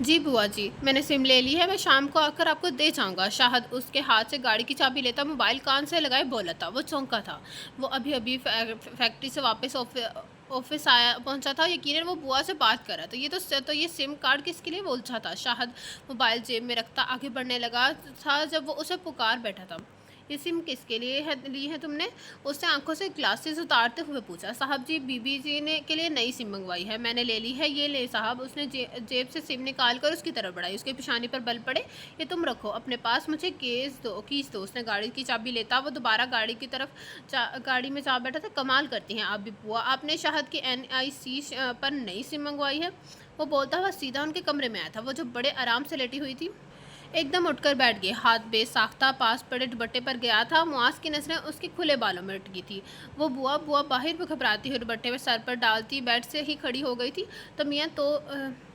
جی بوا جی، میں نے سم لے لی ہے، میں شام کو آ کر آپ کو دے جاؤں گا۔ شاہد اس کے ہاتھ سے گاڑی کی چابی لیتا موبائل کان سے لگائے بولا تھا، وہ چونکا تھا۔ وہ ابھی ابھی فیکٹری سے واپس آفس پہنچا تھا، یقیناً وہ بوا سے بات کر رہا تھا۔ یہ سم کارڈ کس کے لیے بولتا تھا؟ شاہد موبائل جیب میں رکھتا آگے بڑھنے لگا تھا جب وہ اسے پکار بیٹھا تھا۔ یہ سم کس کے لیے لی ہے تم نے؟ اس نے آنکھوں سے گلاسز اتارتے ہوئے پوچھا۔ صاحب جی، بی بی جی نے کے لیے نئی سم منگوائی ہے، میں نے لے لی ہے، یہ لے صاحب۔ اس نے جیب سے سم نکال کر اس کی طرف بڑھائی، اس کے پیشانی پر بل پڑے۔ یہ تم رکھو اپنے پاس، مجھے کیس دو۔ اس نے گاڑی کی چابی لیتا وہ دوبارہ گاڑی میں جا بیٹھا تھا۔ کمال کرتی ہیں آپ بھی بوا، آپ نے شاہد کی NIC پر نئی سم منگوائی ہے؟ وہ بولتا ہوا سیدھا ان کے کمرے میں آیا تھا، وہ جو بڑے آرام سے لیٹی ہوئی تھی۔ ایک دم اٹھ کر بیٹھ گئی، ہاتھ بے ساختہ پاس پڑے دوپٹے پر گیا تھا۔ معاذ کی نظریں اس کے کھلے بالوں میں اٹکی تھی۔ وہ بوا باہر گھبراتی ہوئی دوپٹے میں سر پر ڈالتی بیڈ سے ہی کھڑی ہو گئی تھی۔ تو میاں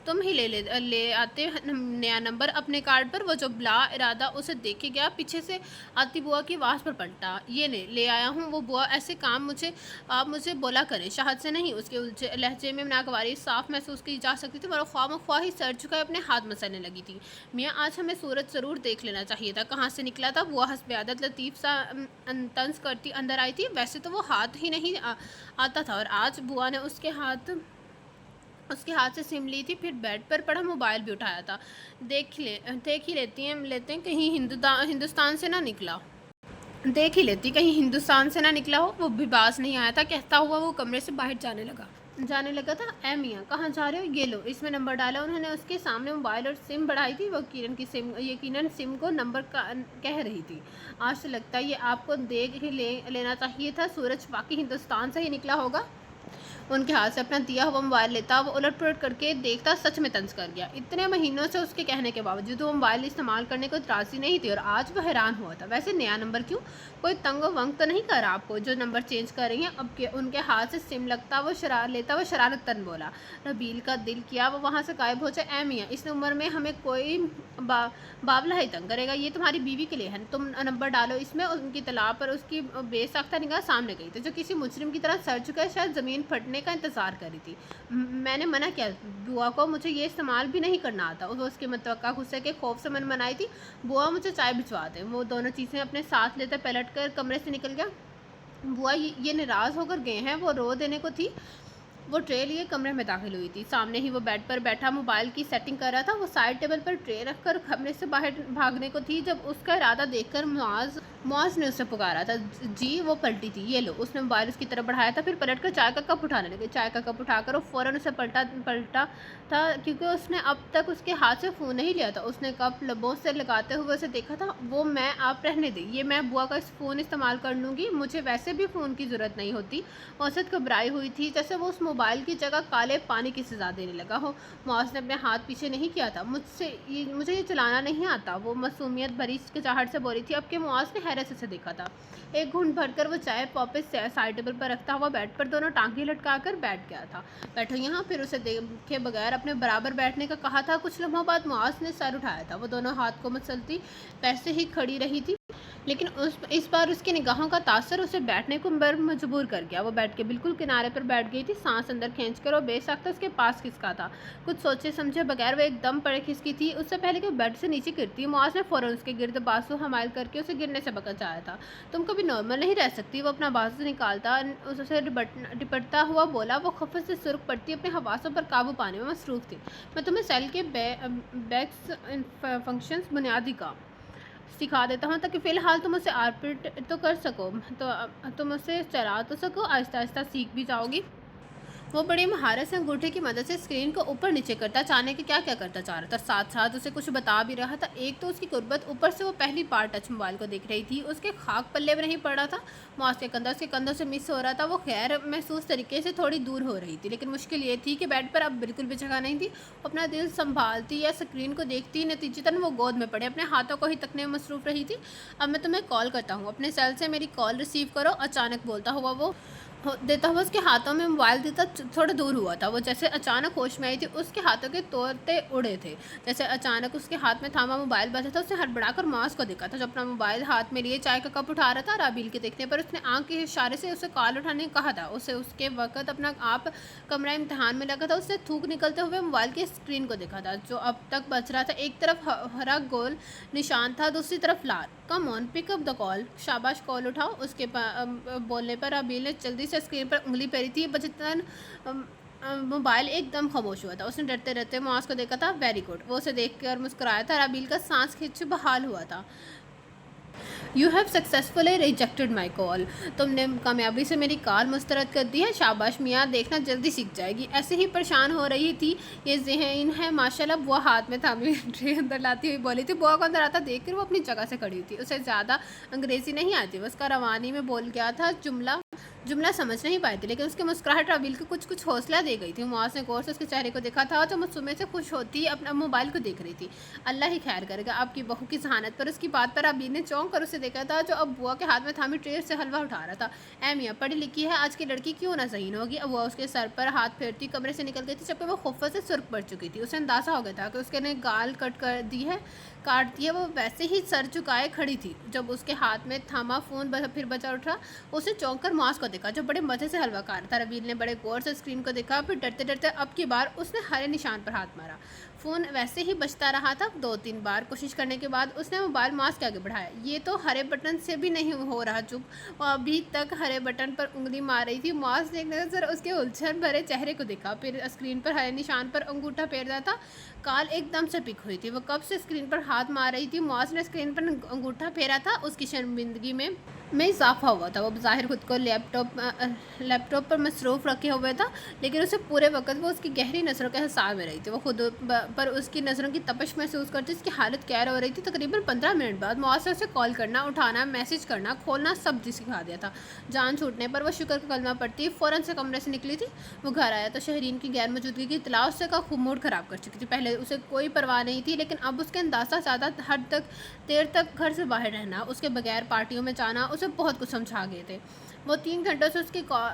تم ہی لے آتے نیا نمبر اپنے کارڈ پر۔ وہ جو بلا ارادہ اسے دیکھے گیا، پیچھے سے آتی بوا کی آواز پر پلٹا، یہ لے آیا ہوں۔ وہ بوا ایسے کام آپ مجھے بولا کریں، شاہد سے نہیں۔ اس کے لہجے میں ناگواری صاف محسوس کی جا سکتی تھی، وہ خواہ ہی سر جھکائے اپنے ہاتھ مسلنے لگی تھی۔ میاں آج ہمیں سورج ضرور دیکھ لینا چاہیے تھا، کہاں سے نکلا تھا؟ بوا حسب عادت لطیف سا طنز کرتی اندر آئی تھی۔ ویسے تو وہ ہاتھ ہی نہیں آتا تھا، اور آج بوا نے اس کے ہاتھ سے سم لی تھی، پھر بیڈ پر پڑا موبائل بھی اٹھایا تھا۔ دیکھ ہی لیتے ہیں کہیں ہندوستان سے نہ نکلا ہو۔ وہ بھی باز نہیں آیا تھا، کہتا ہوا وہ کمرے سے باہر جانے لگا تھا۔ اے میاں، کہاں جا رہے ہو؟ یہ لو، اس میں نمبر ڈالا۔ انہوں نے اس کے سامنے موبائل اور سم بڑھائی تھی۔ وہ یقیناً سم کو نمبر کہہ رہی تھی۔ آج تو لگتا ہے یہ آپ کو دیکھ ہی لینا چاہیے تھا، سورج واقعی ہندوستان سے ہی نکلا ہوگا۔ ان کے ہاتھ سے اپنا دیا ہوا موبائل لیتا وہ الٹ پلٹ کر کے دیکھتا، سچ میں طنز کر گیا۔ اتنے مہینوں سے اس کے کہنے کے باوجود وہ موبائل استعمال کرنے کو راضی نہیں تھی، اور آج وہ حیران ہوا تھا۔ ویسے نیا نمبر کیوں؟ کوئی تنگ و ونگ تو نہیں کر رہا آپ کو جو نمبر چینج کر رہی ہیں؟ اب ان کے ہاتھ سے سم لیتا وہ شرارت تن بولا۔ ربیل کا دل کیا وہ وہاں سے غائب ہو جائے۔ اے میاں، اس عمر میں ہمیں کوئی باولا ہی تنگ کرے گا، یہ تمہاری بیوی کے لیے ہے، تم نمبر ڈالو اس میں۔ ان کی طلاق پر اس کی بے ساختہ نگاہ سامنے گئی تھی، جو کسی مجرم کی طرح سر جھکائے شاید زمین پھٹنے کا انتظار کر رہی تھی۔ میں نے منع کیا بوا کو، مجھے یہ استعمال بھی نہیں کرنا آتا۔ وہ اس کے متوقع غصے کے خوف سے منمنائی تھی۔ بوا، مجھے چائے بھجوا دیں۔ وہ دونوں چیزیں اپنے ساتھ لیتے پلٹ کر کمرے سے نکل گیا۔ بوا یہ ناراض ہو کر گئے ہیں؟ وہ رو دینے کو تھی۔ وہ ٹرے لیے کمرے میں داخل ہوئی تھی۔ سامنے ہی وہ بیڈ پر بیٹھا موبائل کی سیٹنگ کر رہا تھا۔ وہ سائڈ ٹیبل پر ٹرے رکھ کر کمرے سے باہر بھاگنے کو تھی جب اس کا ارادہ دیکھ کر معاذ نے اسے پکارا تھا۔ جی، وہ پلٹی تھی۔ یہ لو۔ اس نے موبائل اس کی طرف بڑھایا تھا، پھر پلٹ کر چائے کا کپ اٹھانے لگی۔ چائے کا کپ اٹھا کر وہ فوراً اسے پلٹا تھا، کیونکہ اس نے اب تک اس کے ہاتھ سے فون نہیں لیا تھا۔ اس نے کپ لبوں سے لگاتے ہوئے اسے دیکھا تھا۔ وہ میں آپ رہنے دیں، یہ میں بوا کا فون استعمال کر لوں گی، مجھے ویسے بھی فون کی ضرورت نہیں ہوتی۔ اوسط گھبرائی ہوئی تھی، جیسے وہ اس موبائل کی جگہ کالے پانی کی سزا دینے لگا ہو۔ معاذ نے اپنے ہاتھ پیچھے نہیں کیا تھا۔ مجھے یہ چلانا نہیں آتا، وہ معصومیت بھری چہچہاہٹ سے بولی تھی۔ اب کہ معاذ نے حیرت سے اسے دیکھا تھا۔ ایک گھونٹ بھر کر وہ چائے واپس سائڈ ٹیبل پر رکھتا ہوا بیڈ پر دونوں ٹانگیں لٹکا کر بیٹھ گیا تھا۔ بیٹھو یہاں، پھر اسے دیکھے بغیر اپنے برابر بیٹھنے کا کہا تھا۔ کچھ لمحوں بعد معاذ نے سر اٹھایا تھا۔ وہ دونوں ہاتھ کو مسلتی ویسے ہی کھڑی رہی تھی، لیکن اس بار اس کی نگاہوں کا تاثر اسے بیٹھنے کو مجبور کر گیا۔ وہ بیٹھ کے بالکل کنارے پر بیٹھ گئی تھی، سانس اندر کھینچ کر وہ بے ساختہ اس کے پاس کھسکا تھا۔ کچھ سوچے سمجھے بغیر وہ ایک دم پڑے کھسکی تھی۔ اس سے پہلے کہ وہ بیڈ سے نیچے گرتی، معاذ نے فوراً اس کے گرد بازو حمائل کر کے اسے گرنے سے بچایا تھا۔ تم کبھی نارمل نہیں رہ سکتی؟ وہ اپنا بازو نکالتا اسے ڈپٹتا ہوا بولا۔ وہ خفت سے سرخ پڑتی اپنے حواسوں پر قابو پانے میں مصروف تھی۔ میں تمہیں سیل کے بیکس فنکشنز بنیادی کا سکھا دیتا ہوں، تاکہ فی الحال تم اسے آپریٹ تو کر سکو، تو تم اسے چلا تو سکو، آہستہ آہستہ سیکھ بھی جاؤ گی۔ وہ بڑی مہارت سے انگوٹھے کی مدد سے اسکرین کو اوپر نیچے کرتا، جانے کے کیا کرتا چاہ رہا تھا، ساتھ ساتھ اسے کچھ بتا بھی رہا تھا۔ ایک تو اس کی قربت، اوپر سے وہ پہلی بار ٹچ موبائل کو دیکھ رہی تھی، اس کے خاک پلے میں نہیں پڑ رہا تھا۔ معاذ کے کندھا اس کے کندھوں سے مس ہو رہا تھا۔ وہ غیر محسوس طریقے سے تھوڑی دور ہو رہی تھی، لیکن مشکل یہ تھی کہ بیڈ پر اب بالکل بھی جگہ نہیں تھی۔ وہ اپنا دل سنبھالتی یا اسکرین کو دیکھتی، نتیجتاً وہ گود میں پڑے اپنے ہاتھوں کو ہی تکنے میں مصروف رہی تھی۔ اب میں تمہیں کال کرتا ہوں، اپنے سیل سے میری کال ریسیو کرو، اچانک بولتا ہوا وہ دیتا ہوا اس کے ہاتھوں میں موبائل دیتا تھوڑا دور ہوا تھا، وہ جیسے اچانک ہوش میں آئی تھی، اس کے ہاتھوں کے طوطے اڑے تھے، جیسے اچانک اس کے ہاتھ میں تھاما موبائل بجا تھا، اس نے ہڑبڑا کر معاذ کو دیکھا تھا جو اپنا موبائل ہاتھ میں لیے چائے کا کپ اٹھا رہا تھا۔ رابیل کے دیکھنے پر اس نے آنکھ کے اشارے سے اسے کال اٹھانے کو کہا تھا، اسے اس کے وقت اپنا آپ کمرہ امتحان میں لگا تھا، اس نے تھوک نکلتے ہوئے موبائل کی اسکرین کو دیکھا تھا جو اب تک بچ رہا تھا، ایک طرف ہرا گول نشان تھا، دوسری طرف لال۔ کم آن پک اپ دا کال، شاباش کال اٹھاؤ۔ اس کے بولنے پر رابیل نے جلدی سے اسکرین پر انگلی پھیری تھی، بجتن موبائل ایک دم خاموش ہوا تھا۔ اس نے ڈرتے ڈرتے معاذ کو دیکھا تھا، ویری گڈ، وہ اسے دیکھ کر مسکرایا تھا۔ رابیل کا سانس کھینچ بحال ہوا تھا۔ یو ہیو سکسیزفلی ریجیکٹڈ مائی کال، تم نے کامیابی سے میری کال مسترد کر دی ہے، شاباش میاں، دیکھنا جلدی سیکھ جائے گی۔ ایسے ہی پریشان ہو رہی تھی، یہ ذہین ہے ماشاءاللہ۔ بوا ہاتھ میں تھامی ٹرے اندر لاتی ہوئی بولی تھی۔ بوا کو اندر آتا دیکھ کر وہ اپنی جگہ سے کھڑی تھی، اسے زیادہ انگریزی نہیں آتی، وہ اس کا روانی میں بول گیا تھا، جملہ سمجھ نہیں پائی تھی، لیکن اس کی مسکراہٹ رابیل کو کچھ حوصلہ دے گئی تھی۔ معاذ نے غور سے اس کے چہرے کو دیکھا تھا جو معصومے سے خوش ہوتی اپنا موبائل کو دیکھ رہی تھی۔ اللہ ہی خیر کرے گا آپ کی بہو کی ذہانت پر۔ اس کی بات پر رابیل نے چونک کر اسے دیکھا تھا جو اب بوا کے ہاتھ میں تھامی ٹرے سے حلوہ اٹھا رہا تھا۔ اے میاں، پڑھی لکھی ہے آج کی لڑکی کیوں نہ ذہین ہوگی؟ اب وہ اس کے سر پر ہاتھ پھیرتی کمرے سے نکل گئی تھی جبکہ وہ خفت سے سرخ پڑ چکی تھی۔ اسے اندازہ ہو گیا تھا کہ اس نے گال کاٹ دی ہے، وہ ویسے ہی سر جھکائے کھڑی تھی جب اس کے ہاتھ میں تھاما فون پھر بجا اٹھا۔ اسے چونک کر معاذ کو دیکھا جو بڑے مزے سے حلوہ کھا رہا تھا۔ رابیل نے بڑے غور سے اسکرین کو دیکھا، پھر ڈرتے ڈرتے اب کی بار اس نے ہرے نشان پر ہاتھ مارا۔ فون ویسے ہی بجتا رہا تھا۔ 2-3 بار کوشش کرنے کے بعد اس نے موبائل معاذ کے آگے بڑھایا۔ یہ تو ہرے بٹن سے بھی نہیں ہو رہا چپ، وہ ابھی تک ہرے بٹن پر انگلی مار رہی تھی۔ معاذ نے ایک نظر اس کے الجھن بھرے چہرے کو دیکھا، پھر اسکرین پر ہرے نشان پر انگوٹھا پھیر رہا تھا۔ کال ایک دم سے پک ہوئی تھی، وہ کب سے اسکرین پر ہاتھ مار رہی تھی۔ معاذ نے اسکرین پر انگوٹھا پھیرا تھا، اس کی شرمندگی میں اضافہ ہوا تھا۔ وہ بظاہر خود کو لیپ ٹاپ پر مصروف رکھے ہوئے تھا، لیکن اسے پورے وقت وہ اس کی گہری نظروں کے حصار میں رہی تھی۔ وہ خود پر اس کی نظروں کی تپش محسوس کرتی، اس کی حالت کیئر ہو رہی تھی۔ تقریباً 15 منٹ بعد معاذ نے اسے کال کرنا، اٹھانا، میسج کرنا، کھولنا سب سکھا دیا تھا۔ جان چھوٹنے پر وہ شکر کا کلمہ پڑھتی فوراً سے کمرے سے نکلی تھی۔ وہ گھر آیا تو شہرین کی غیر موجودگی کی اطلاع اس کا خوب موڈ خراب کر چکی تھی۔ پہلے اسے کوئی پرواہ نہیں تھی، لیکن اب اس کے اندازہ زیادہ حد تک دیر تک گھر سے باہر رہنا، اس کے بغیر پارٹیوں میں جانا اسے بہت کچھ سمجھا گئے تھے۔ وہ 3 گھنٹوں سے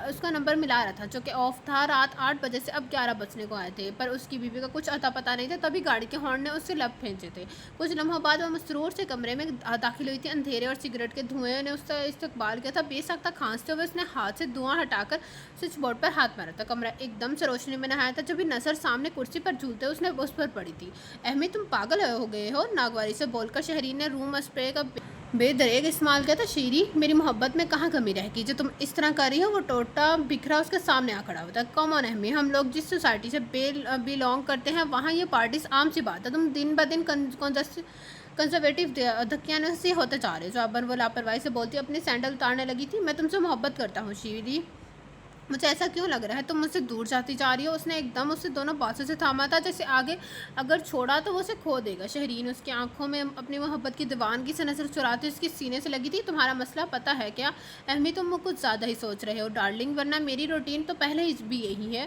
اس کا نمبر ملا رہا تھا جو کہ آف تھا۔ رات 8 بجے سے اب 11 بجنے کو آئے تھے، پر اس کی بیوی کا کچھ اتا پتہ نہیں تھا۔ تبھی گاڑی کے ہارن نے اس سے لب پھینچے تھے۔ کچھ لمحوں بعد وہ مسرور سے کمرے میں داخل ہوئی تھی۔ اندھیرے اور سگریٹ کے دھوئیں نے اس کا استقبال کیا تھا۔ بے ساختہ کھانستے ہوئے اس نے ہاتھ سے دھواں ہٹا کر سوئچ بورڈ پر ہاتھ مارا تھا۔ کمرہ ایک دم سے روشنی میں نہایا تھا۔ جب بھی نظر سامنے کرسی پر جھولتے اس نے اس پر پڑی تھی۔ احمی، تم پاگل ہو گئے ہو؟ ناگواری سے بول کر شہرین نے روم اسپرے کا بے دریغ استعمال کیا تھا۔ شیری، میری محبت میں کہاں کمی رہ گئی جو تم اس طرح کر رہی ہو؟ وہ ٹوٹا بکھرا اس کے سامنے آ کھڑا ہوا تھا۔ کم آن احمی، ہم لوگ جس سوسائٹی سے بیلونگ کرتے ہیں وہاں یہ پارٹیز عام سی بات ہے، تم دن بدن کنزرویٹو دھکیانوسی ہوتے جا رہے ہو۔ جواباً وہ لاپرواہی سے بولتی اپنی سینڈل اتارنے لگی تھی۔ میں تم سے محبت کرتا ہوں شیری، مجھے ایسا کیوں لگ رہا ہے تم مجھ سے دور جاتی جا رہی ہو؟ اس نے ایک دم اسے دونوں بازو سے تھاما تھا جیسے آگے اگر چھوڑا تو وہ اسے کھو دے گا۔ شہرین اس کی آنکھوں میں اپنی محبت کی دیوانگی سے نظر چراتی اس کے سینے سے لگی تھی۔ تمہارا مسئلہ پتہ ہے کیا احمی؟ تم کچھ زیادہ ہی سوچ رہے ہو ڈارلنگ، ورنہ میری روٹین تو پہلے ہی بھی یہی ہے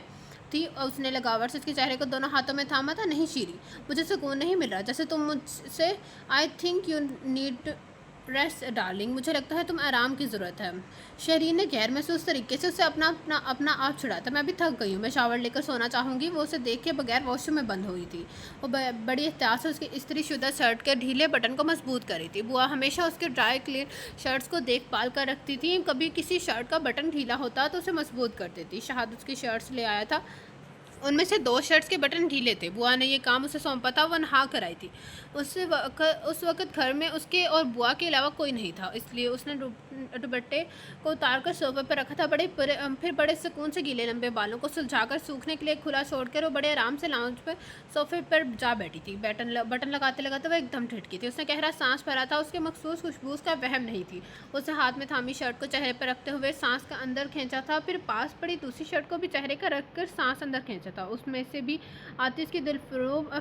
تھی۔ اس نے لگاوٹ سے اس کے چہرے کو دونوں ہاتھوں میں تھاما تھا۔ نہیں شیری، مجھے سکون نہیں مل رہا جیسے تم مجھ سے۔ I think you need rest darling, مجھے لگتا ہے تم آرام کی ضرورت ہے۔ شہرین نے غیر محسوس طریقے سے اسے اپنا آپ چھڑا تھا۔ میں بھی تھک گئی ہوں، میں شاور لے کر سونا چاہوں گی۔ وہ اسے دیکھ کے بغیر واش روم میں بند ہوئی تھی۔ وہ بڑی احتیاط سے اس کی استری شدہ شرٹ کے ڈھیلے بٹن کو مضبوط کر رہی تھی۔ بوا ہمیشہ اس کے ڈرائی کلین شرٹس کو دیکھ بھال کر رکھتی تھی، کبھی کسی شرٹ کا بٹن ڈھیلا ہوتا تو اسے مضبوط کر دیتی۔ شہاد اس کی شرٹس لے آیا تھا، ان میں سے 2 شرٹس کے بٹن ڈھیلے تھے۔ بوا نے یہ کام اسے سونپا تھا، وہ نہا کر آئی تھی۔ اس وقت گھر میں اس کے اور بوا کے علاوہ کوئی نہیں تھا، اس لیے اس نے دوپٹے کو اتار کر صوفے پر رکھا تھا۔ پھر بڑے سکون سے گیلے لمبے بالوں کو سلجھا کر سوکھنے کے لیے کھلا چھوڑ کر وہ بڑے آرام سے لاؤنج پر صوفے پر جا بیٹھی تھی۔ بٹن لگاتے لگاتے وہ ایک دم ٹھٹکی تھی۔ اس نے گہرا سانس بھرا تھا، اس کے مخصوص خوشبو اس کا وہم نہیں تھی۔ اسے ہاتھ میں تھامی شرٹ کو چہرے پر رکھتے ہوئے سانس کا اندر کھینچا تھا، پھر پاس پڑی دوسری شرٹ کو بھی چہرے کا رکھ کر سانس اندر کھینچا تھا۔ اس میں سے بھی آتی اس کی دل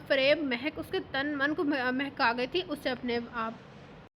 فریب مہک اس کے تن من کو مہکا گئی تھی۔ اسے اپنے آپ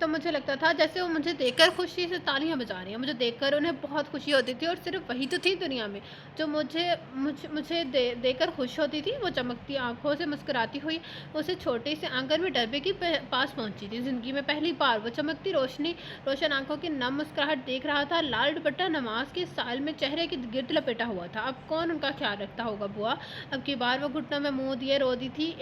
تو مجھے لگتا تھا جیسے وہ مجھے دیکھ کر خوشی سے تالیاں بجا رہی ہیں، مجھے دیکھ کر انہیں بہت خوشی ہوتی تھی، اور صرف وہی تو تھی دنیا میں جو مجھے دیکھ کر خوش ہوتی تھی۔ وہ چمکتی آنکھوں سے مسکراتی ہوئی اسے چھوٹے سے آنگن میں ڈربے کے پاس پہنچی تھی۔ زندگی میں پہلی بار وہ چمکتی روشن آنکھوں کی نم مسکراہٹ دیکھ رہا تھا۔ لال دوپٹہ نماز کے سائل میں چہرے کے گرد لپیٹا ہوا تھا۔ اب کون ان کا خیال رکھتا ہوگا بوا؟ اب کی بار وہ گھٹنوں میں منہ دیے رو دی تھی۔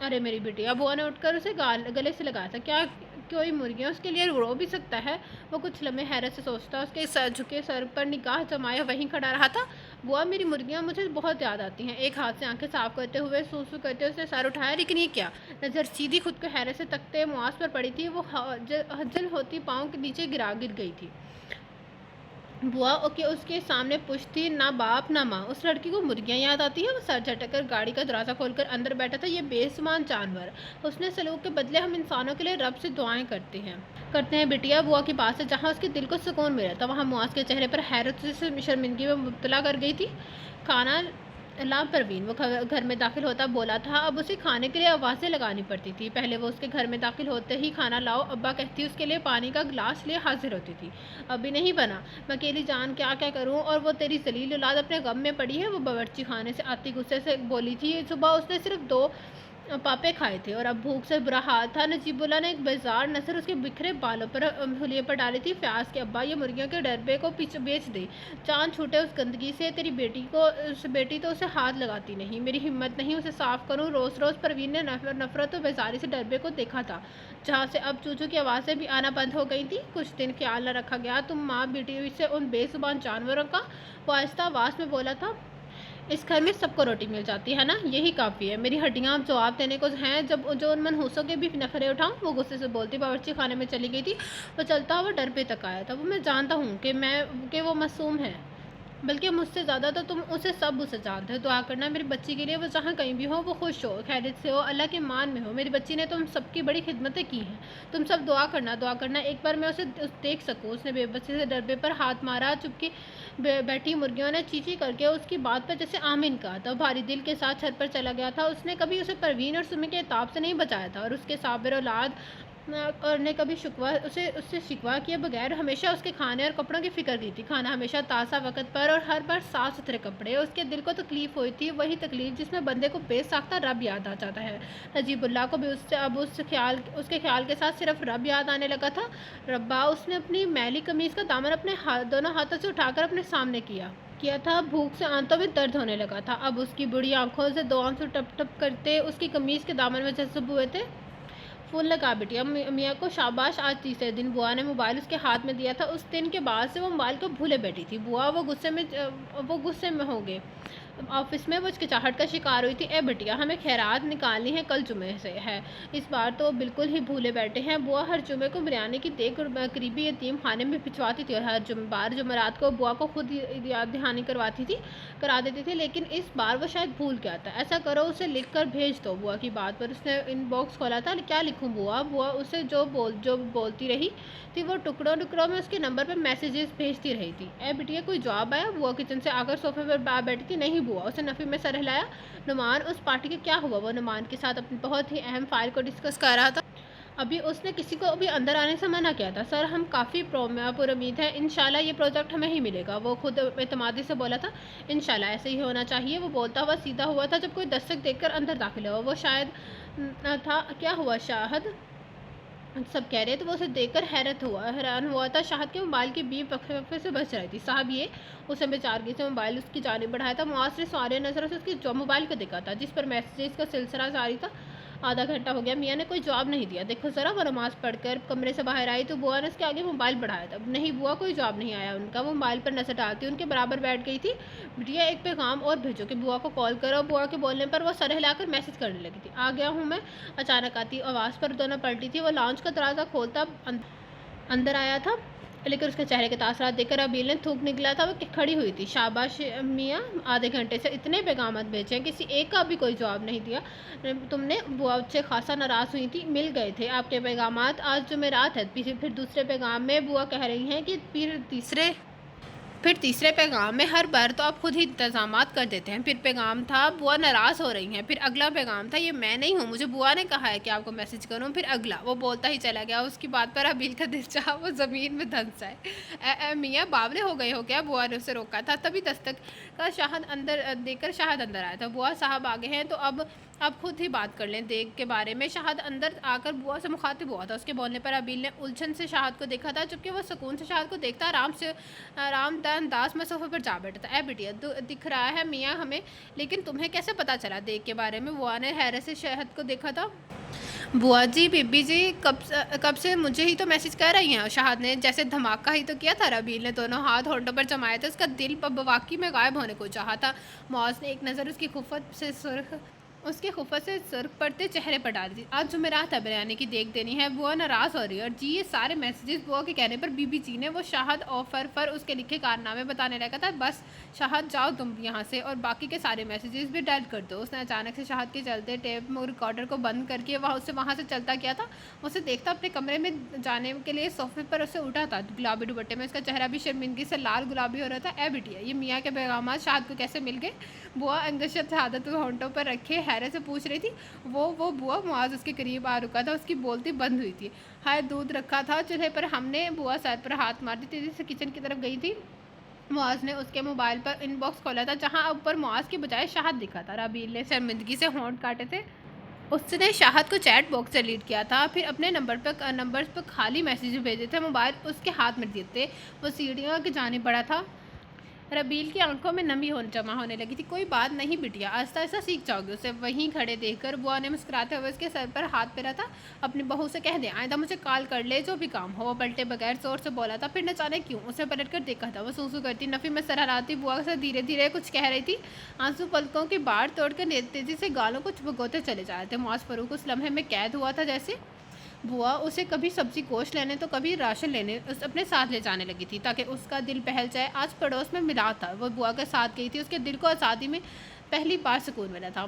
ارے میری بیٹی! بوا نے اٹھ کر اسے گلے سے لگایا تھا۔ کیا کوئی مرغیاں اس کے لیے رو بھی سکتا ہے؟ وہ کچھ لمحے حیرت سے سوچتا، اس کے جھکے سر پر نگاہ جمائے وہیں کھڑا رہا تھا۔ بوا، میری مرغیاں مجھے بہت یاد آتی ہیں۔ ایک ہاتھ سے آنکھیں صاف کرتے ہوئے سو سو کرتے اس نے سر اٹھایا۔ لیکن یہ کیا؟ نظر سیدھی خود کو حیرت سے تکتے معاذ پر پڑی تھی۔ وہ ہجل ہوتی پاؤں کے نیچے گر گئی تھی۔ بوا کہ اس کے سامنے پشت تھی، نہ باپ نہ ماں۔ اس لڑکی کو مرغیاں یاد آتی ہیں؟ وہ سر جھٹک کر گاڑی کا دروازہ کھول کر اندر بیٹھا تھا۔ یہ بے زبان جانور! حسن سلوک کے بدلے ہم انسانوں کے لیے رب سے دعائیں کرتے ہیں بیٹیا، بوا کی بات سے جہاں اس کے دل کو سکون ملا تھا، وہاں معاذ کے چہرے پر حیرت سے شرمندگی میں مبتلا کر گئی تھی۔ کھانا لا پروین! وہ گھر میں داخل ہوتا بولا تھا۔ اب اسے کھانے کے لیے آوازیں لگانی پڑتی تھی۔ پہلے وہ اس کے گھر میں داخل ہوتے ہی کھانا لاؤ ابا کہتی، اس کے لیے پانی کا گلاس لیے حاضر ہوتی تھی۔ ابھی نہیں بنا، میں اکیلی جان کیا کروں؟ اور وہ تیری ذلیل اولاد اپنے غم میں پڑی ہے؟ وہ باورچی خانے سے آتی غصے سے بولی تھی۔ صبح اس نے صرف 2 پاپے کھائے تھے اور اب بھوک سے برا حال تھا۔ نجیب اللہ نے ایک بیزار نظر اس کے بکھرے بالوں پر حلیے پر ڈالی تھی۔ فیاض کے ابا، یہ مرغیوں کے ڈربے کو بیچ دے، چاند چھوٹے اس گندگی سے۔ تیری بیٹی تو اسے ہاتھ لگاتی نہیں، میری ہمت نہیں اسے صاف کروں۔ روز پروین نے نفرت و بیزاری سے ڈربے کو دیکھا تھا، جہاں سے اب چوچو کی آوازیں بھی آنا بند ہو گئی تھی۔ کچھ دن خیال نہ رکھا گیا تم ماں بیٹی سے ان بے زبان جانوروں کا؟ وہ آہستہ آواز میں بولا تھا۔ اس گھر میں سب کو روٹی مل جاتی ہے نا، یہی کافی ہے۔ میری ہڈیاں اب جواب دینے کو ہیں جو ان منحوسوں کے بھی نخرے اٹھاؤں؟ وہ غصے سے بولتی باورچی خانے میں چلی گئی تھی۔ وہ چلتا ہوا ڈربے تک آیا تھا۔ میں جانتا ہوں کہ وہ معصوم ہے، بلکہ مجھ سے زیادہ تو تم اسے جانتے ہو۔ دعا کرنا میری بچی کے لیے، وہ جہاں کہیں بھی ہو وہ خوش ہو، خیریت سے ہو، اللہ کے مان میں ہو۔ میری بچی نے تم سب کی بڑی خدمتیں کی ہیں، تم سب دعا کرنا ایک بار میں اسے دیکھ سکوں۔ اس نے بے بسی سے ڈربے پر ہاتھ مارا۔ چپکی بیٹھی مرغیوں نے چیچی کر کے اس کی بات پر جیسے آمین کہا تھا۔ بھاری دل کے ساتھ چھت پر چلا گیا تھا۔ اس نے کبھی اسے پروین اور سمی کے عتاب سے نہیں بچایا تھا، اور اس کے صابر اولاد اور نے کبھی اس سے شکوہ کیے بغیر ہمیشہ اس کے کھانے اور کپڑوں کی فکر کی تھی۔ کھانا ہمیشہ تازہ وقت پر، اور ہر بار صاف ستھرے کپڑے۔ اس کے دل کو تکلیف ہوئی تھی، وہی تکلیف جس میں بندے کو بے ساختہ رب یاد آ جاتا ہے۔ نجیب اللہ کو بھی اب اس کے خیال کے ساتھ صرف رب یاد آنے لگا تھا۔ ربا! اس نے اپنی میلی قمیض کا دامن اپنے دونوں ہاتھوں سے اٹھا کر اپنے سامنے کیا تھا۔ بھوک سے آنتوں میں درد ہونے لگا تھا۔ اب اس کی بڑی آنکھوں سے 2 آنسو ٹپ ٹپ کرتے اس کی قمیض کے دامن میں جذب ہوئے تھے۔ فون لگا بیٹیا میاں کو شاباش! آج تیسرے دن بوا نے موبائل اس کے ہاتھ میں دیا تھا۔ اس دن کے بعد سے وہ موبائل کو بھولے بیٹھی تھی۔ بوا وہ غصے میں ہو گئے۔ آفس میں وہ ہچکچاہٹ کا شکار ہوئی تھی۔ اے بیٹیا، ہمیں خیرات نکالنی ہے، کل جمعے سے ہے۔ اس بار تو بالکل ہی بھولے بیٹھے ہیں۔ بوا ہر جمعے کو بریانی کی دیگ قریبی یتیم خانے میں بھجواتی تھی، اور ہر بار جمعرات کو بوا کو خود یاد دہانی کرا دیتی تھی، لیکن اس بار وہ شاید بھول گیا تھا۔ ایسا کرو، اسے لکھ کر بھیج دو۔ بوا کی بات پر اس نے ان باکس کھولا تھا۔ کیا لکھوں بوا؟ بوا اسے جو بولتی رہی تھی وہ ٹکڑوں میں اس کے نمبر پر میسیجز بھیجتی رہی تھی۔ اے بیٹیا، کوئی جواب آیا؟ بوا کچن سے آ کر صوفے پر بیٹھی تھی۔ نہیں بوا، اسے نفی میں سر ہلایا۔ نعمان، اس پارٹی کا کیا ہوا؟ وہ نعمان کے ساتھ اپنی بہت ہی اہم فائل کو ڈسکس کر رہا تھا۔ ابھی اس نے کسی کو بھی اندر آنے سے منع کیا تھا۔ سر، ہم کافی پر امید ہیں، انشاءاللہ یہ پروجیکٹ ہمیں ہی ملے گا۔ وہ خود اعتمادی سے بولا تھا۔ انشاءاللہ ایسے ہی ہونا چاہیے۔ وہ بولتا ہوا سیدھا ہوا تھا جب کوئی دستک دیکھ کر اندر داخل ہوا۔ وہ شاید تھا۔ کیا ہوا شاہد؟ سب کہہ رہے تھے۔ وہ اسے دیکھ کر حیران ہوا تھا۔ شاہد کے موبائل کی بیپ وقفے سے بج رہی تھی۔ صاحب یہ! اسے بیچارگی سے موبائل اس کی جانب بڑھایا تھا۔ معاذ نے سوالے نظروں سے اس کی موبائل کو دیکھا تھا، جس پر میسیجز کا سلسلہ جاری تھا۔ آدھا گھنٹہ ہو گیا، میاں نے کوئی جواب نہیں دیا۔ دیکھو ذرا! وہ نماز پڑھ کر کمرے سے باہر آئی تو بوا نے اس کے آگے موبائل بڑھایا تھا۔ نہیں بوا، کوئی جواب نہیں آیا ان کا۔ وہ موبائل پر نظر ڈالتی ان کے برابر بیٹھ گئی تھی۔ بیٹیا، ایک پیغام اور بھیجو کہ بوا کو کال کرو۔ بوا کے بولنے پر وہ سر ہلا کر میسج کرنے لگی تھی۔ آ گیا ہوں میں، اچانک آتی آواز پر دونوں پلٹی تھی۔ وہ لاؤنج کا دروازہ کھولتا اندر آیا تھا، لیکن اس کے چہرے کے تاثرات دیکھ کر ابیل نے تھوک نکلا تھا۔ وہ کھڑی ہوئی تھی۔ شاباش میاں، آدھے گھنٹے سے اتنے پیغامات بھیجے ہیں، کسی ایک کا بھی کوئی جواب نہیں دیا تم نے؟ بوا سے خاصا ناراض ہوئی تھی۔ مل گئے تھے آپ کے پیغامات، آج جمعرات ہے۔ پھر دوسرے پیغام میں بوا کہہ رہی ہیں کہ پھر تیسرے پھر تیسرے پیغام میں ہر بار تو آپ خود ہی انتظامات کر دیتے ہیں۔ پھر پیغام تھا بوا ناراض ہو رہی ہیں۔ پھر اگلا پیغام تھا یہ میں نہیں ہوں، مجھے بوا نے کہا ہے کہ آپ کو میسج کروں۔ پھر اگلا وہ بولتا ہی چلا گیا، اس کی بات پر ابیل کا دل چاہا وہ زمین میں دھنس جائے۔ اے میاں باولے ہو گئے ہو کیا؟ بوا نے اسے روکا تھا۔ تبھی دستک کا شاہد اندر دیکھ کر شاہد اندر آیا تھا۔ بوا صاحب آگے ہیں تو اب آپ خود ہی بات کر لیں دیگ کے بارے میں۔ شاہد اندر آ کر بوا سے مخاطب ہوا تھا۔ اس کے بولنے پر ابیل نے الجھن سے شاہد کو دیکھا تھا، جبکہ وہ سکون سے شاہد کو دیکھتا آرام دہ انداز میں صوفے پر جا بیٹھا تھا۔ اے بٹیا دکھ رہا ہے میاں ہمیں، لیکن تمہیں کیسے پتا چلا دیگ کے بارے میں؟ بوا نے حیرت سے شاہد کو دیکھا تھا۔ بوا جی بی بی جی کب سے مجھے ہی تو میسج کر رہی ہیں۔ شاہد نے جیسے دھماکہ ہی تو کیا تھا۔ ابیل نے دونوں ہاتھ ہونٹوں پر جمائے تھے، اس کا دل واقعی میں غائب ہونے کو چاہا تھا۔ معاذ نے ایک نظر اس کے خفت سے سرخ پڑتے چہرے پر ڈالی تھی۔ آج جمعرات ہے، بریانی کی دیگ دینی ہے۔ بوا ناراض ہو رہی ہے اور جی یہ سارے میسیجز بوا کے کہنے پر بی بی جی نے وہ شاہد اور فر اس کے لکھے کارنامے بتانے لگا تھا۔ بس شاہد جاؤ تم یہاں سے، اور باقی کے سارے میسیجز بھی ڈیلیٹ کر دو۔ اس نے اچانک سے شاہد کے چلتے ٹیپ ریکارڈر کو بند کر کے وہاں سے چلتا کیا تھا۔ اسے دیکھتا اپنے کمرے میں جانے کے لیے صوفے پر اسے اٹھا تھا۔ گلابی دوپٹے میں اس کا چہرہ بھی شرمندگی سے لال گلابی ہو رہا تھا۔ اے بٹیا یہ میاں کے پیغامات شاہد کو کیسے مل گئے؟ بوا انگشت شہادت ہونٹوں پر رکھے حیرت سے پوچھ رہی تھی۔ وہ بوا۔ معاذ اس کے قریب آ رکا تھا، اس کی بولتی بند ہوئی تھی۔ ہائے دودھ رکھا تھا چولہے پر ہم نے۔ بوا سر پر ہاتھ مار دی تیزی سے کچن کی طرف گئی تھی۔ معاذ نے اس کے موبائل پر ان باکس کھولا تھا، جہاں اوپر معاذ کی بجائے شاہد دکھا تھا۔ رابیل نے شرمندگی سے ہونٹ کاٹے تھے۔ اس نے شاہد کو چیٹ باکس سے ڈیلیٹ کیا تھا، پھر اپنے نمبرز پر خالی میسیج بھیجے تھے۔ موبائل اس کے ہاتھ میں دیے تھے، وہ سیڑھیوں کی جانب بڑھا تھا۔ ربیل کی آنکھوں میں نمی جمع ہونے لگی تھی۔ کوئی بات نہیں بٹیا، آہستہ آہستہ سیکھ جاؤ گے۔ اسے وہیں کھڑے دیکھ کر بوا نے مسکراتے ہوئے اس کے سر پر ہاتھ پھیرا تھا۔ اپنی بہو سے کہہ دیں آئندہ مجھے کال کر لے جو بھی کام ہو۔ وہ پلٹے بغیر زور سے بولا تھا، پھر نہ جانے کیوں اسے پلٹ کر دیکھا تھا۔ وہ سوسو کرتی نفی میں سر ہلاتی بوا سے دھیرے دھیرے کچھ کہہ رہی تھی۔ آنسو پلکوں کی باڑ توڑ کر تیزی سے گالوں کو بھگوتے چلے جا رہے تھے۔ معاذ فاروق اس لمحے میں قید ہوا تھا، جیسے بوا اسے کبھی سبزی گوشت لینے تو کبھی راشن لینے اپنے ساتھ لے جانے لگی تھی تاکہ اس کا دل بہل جائے۔ آج پڑوس میں میلاد تھا، وہ بوا کے ساتھ گئی تھی۔ اس کے دل کو آزادی میں پہلی بار سکون ملا تھا۔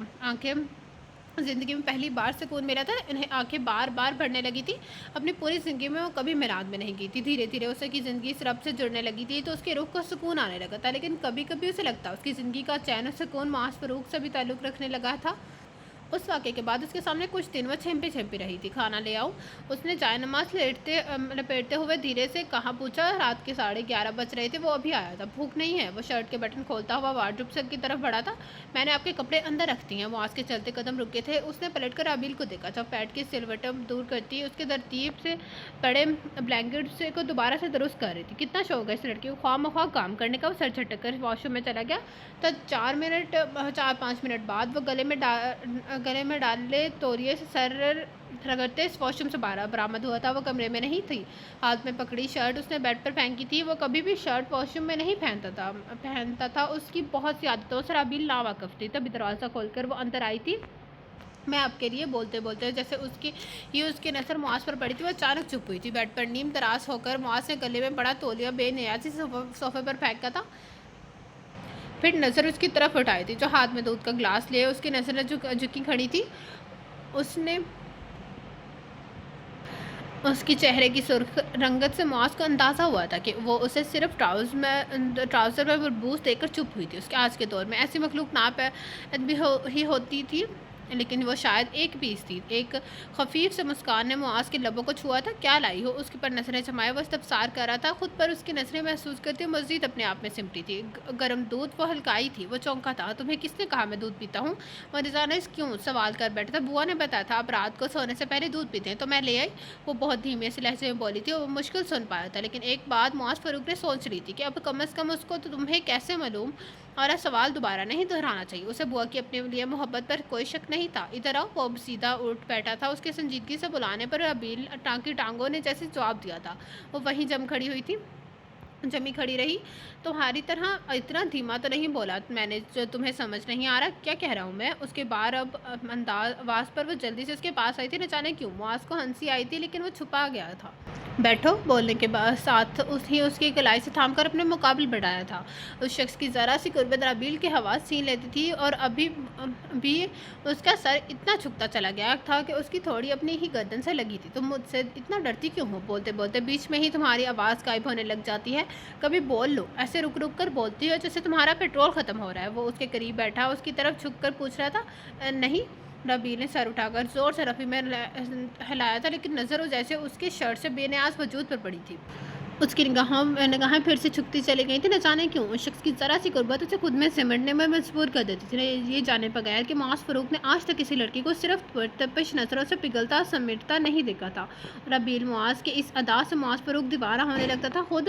زندگی میں پہلی بار سکون ملا تھا۔ انہیں آنکھیں بار بار بھرنے لگی تھی۔ اپنی پوری زندگی میں وہ کبھی میلاد میں نہیں گئی تھی۔ دھیرے دھیرے اسے کی زندگی اس رب سے جڑنے لگی تھی تو اس کے روح کو سکون آنے لگا تھا، لیکن کبھی کبھی اسے لگتا اس کی زندگی کا چین و سکون معاذ فاروق سے بھی تعلق رکھنے لگا تھا۔ اس واقعے کے بعد اس کے سامنے کچھ دن وہ چھمپی رہی تھی۔ کھانا لے آؤ، اس نے جائے نماز لپیٹتے ہوئے دھیرے سے کہا۔ پوچھا رات کے 11:30 بج رہے تھے، وہ ابھی آیا تھا۔ بھوک نہیں ہے؟ وہ شرٹ کے بٹن کھولتا ہوا وارڈروب کی طرف بڑھا تھا۔ میں نے آپ کے کپڑے اندر رکھ دیے ہیں۔ معاذ کے چلتے قدم رکے تھے۔ اس نے پلٹ کر ابیل کو دیکھا تھا، پیٹ کی سلوٹیں دور کرتی اس کے ترتیب سے پڑے بلینکٹ کو دوبارہ سے درست کر رہی تھی۔ کتنا شوق ہے اس لڑکی کو خواہ مخواہ کام کرنے کا۔ وہ سر جھٹک کر واش روم میں چلا گیا تو 4-5 منٹ بعد وہ گلے میں ڈالے توریے سے سر رگڑتے اس واش روم سے برآمد ہوا تھا۔ وہ کمرے میں نہیں تھی۔ ہاتھ میں پکڑی شرٹ اس نے بیڈ پر پھینکی تھی۔ وہ کبھی بھی شرٹ واش روم میں نہیں پہنتا تھا۔ اس کی بہت سی عادتوں سے رابیل ناواقف تھی۔ تبھی دروازہ کھول کر وہ اندر آئی تھی۔ میں آپ کے لیے بولتے جیسے اس کی نظر معاذ پر پڑی تھی، وہ اچانک چپ ہوئی تھی۔ بیڈ پر نیم دراز ہو کر معاذ نے گلے میں پڑا تولیہ بے نیازی سے صوفے پر پھینکا تھا، پھر نظر اس کی طرف اٹھائی تھی جو ہاتھ میں دودھ کا گلاس لیے اس کی نظریں جھکی کھڑی تھی۔ اس کی چہرے کی سرخ رنگت سے معاذ کو اندازہ ہوا تھا کہ وہ اسے صرف ٹراؤزر میں بربوس دے کر چپ ہوئی تھی۔ اس کے آج کے دور میں ایسی مخلوق ناپید بھی ہی ہوتی تھی، لیکن وہ شاید ایک پیس تھی۔ ایک خفیف سے مسکان نے معاذ کے لبوں کو چھوا تھا۔ کیا لائی ہو؟ اس پر نظریں جمائے وہ استفسار کر رہا تھا۔ خود پر اس کی نظریں محسوس کرتی مزید اپنے آپ میں سمٹی تھی۔ گرم دودھ، وہ ہلکائی تھی۔ وہ چونکا تھا۔ تمہیں کس نے کہا میں دودھ پیتا ہوں؟ وہ نظارہ کیوں سوال کر بیٹھا تھا۔ بوا نے بتایا تھا آپ رات کو سونے سے پہلے دودھ پیتے ہیں تو میں لے آئی۔ وہ بہت دھیمے سے لہجے میں بولی تھی۔ وہ مشکل سن پایا تھا، لیکن ایک بات معاذ فاروق نے سوچ لی تھی کہ اب کم از کم اس کو تو تمہیں کیسے معلوم، اور سوال دوبارہ نہیں دہرانا چاہیے۔ اسے بوا کی اپنے لیے محبت پر کوئی شک نہیں تھا۔ ادھر آؤ۔ وہ سیدھا اٹھ بیٹھا تھا۔ اس کے سنجیدگی سے بلانے پر ابیل ٹانگوں نے جیسے جواب دیا تھا۔ وہ وہیں جمی کھڑی رہی۔ تمہاری طرح اتنا دھیما تو نہیں بولا میں نے جو تمہیں سمجھ نہیں آ رہا کیا کہہ رہا ہوں میں؟ اس کے بار اب آواز پر وہ جلدی سے اس کے پاس آئی تھی۔ نہ جانے کیوں معاذ کو ہنسی آئی تھی، لیکن وہ چھپا گیا تھا۔ بیٹھو بولنے کے بعد ساتھ اس کی کلائی سے تھام کر اپنے مقابل بڑھایا تھا۔ اس شخص کی ذرا سی قربت رابیل کی حواس چھین لیتی تھی، اور ابھی بھی اس کا سر اتنا جھکتا چلا گیا تھا کہ اس کی تھوڑی اپنی ہی گردن سے لگی تھی۔ تم مجھ سے اتنا ڈرتی کیوں ہو؟ بولتے بولتے بیچ میں ہی تمہاری آواز غائب ہونے لگ جاتی ہے، کبھی بول لو، ایسے رک رک کر بولتی ہو جیسے تمہارا پیٹرول ختم ہو رہا ہے۔ وہ اس کے قریب بیٹھا اس کی طرف جھک کر پوچھ رہا تھا۔ نہیں۔ ربیل نے سر اٹھا کر زور سے رفیع میں ہلایا تھا، لیکن نظر جیسے اس کی شرٹ سے بے نیاز وجود پر پڑی تھی۔ اس کی نگاہیں پھر سے چھکتی چلی گئی تھی، نہ جانے کیوں اس شخص کی ذرا سی قربت اسے خود میں سمٹنے میں مجبور کر دیتی تھی، یہ جانے بغیر کہ معاذ فاروق نے آج تک کسی لڑکی کو صرف پرتپش نظروں سے پگھلتا سمیٹتا نہیں دیکھا تھا۔ ربیل معاذ کی اس ادا سے معاذ فاروق دیوانہ ہونے لگتا تھا۔ خود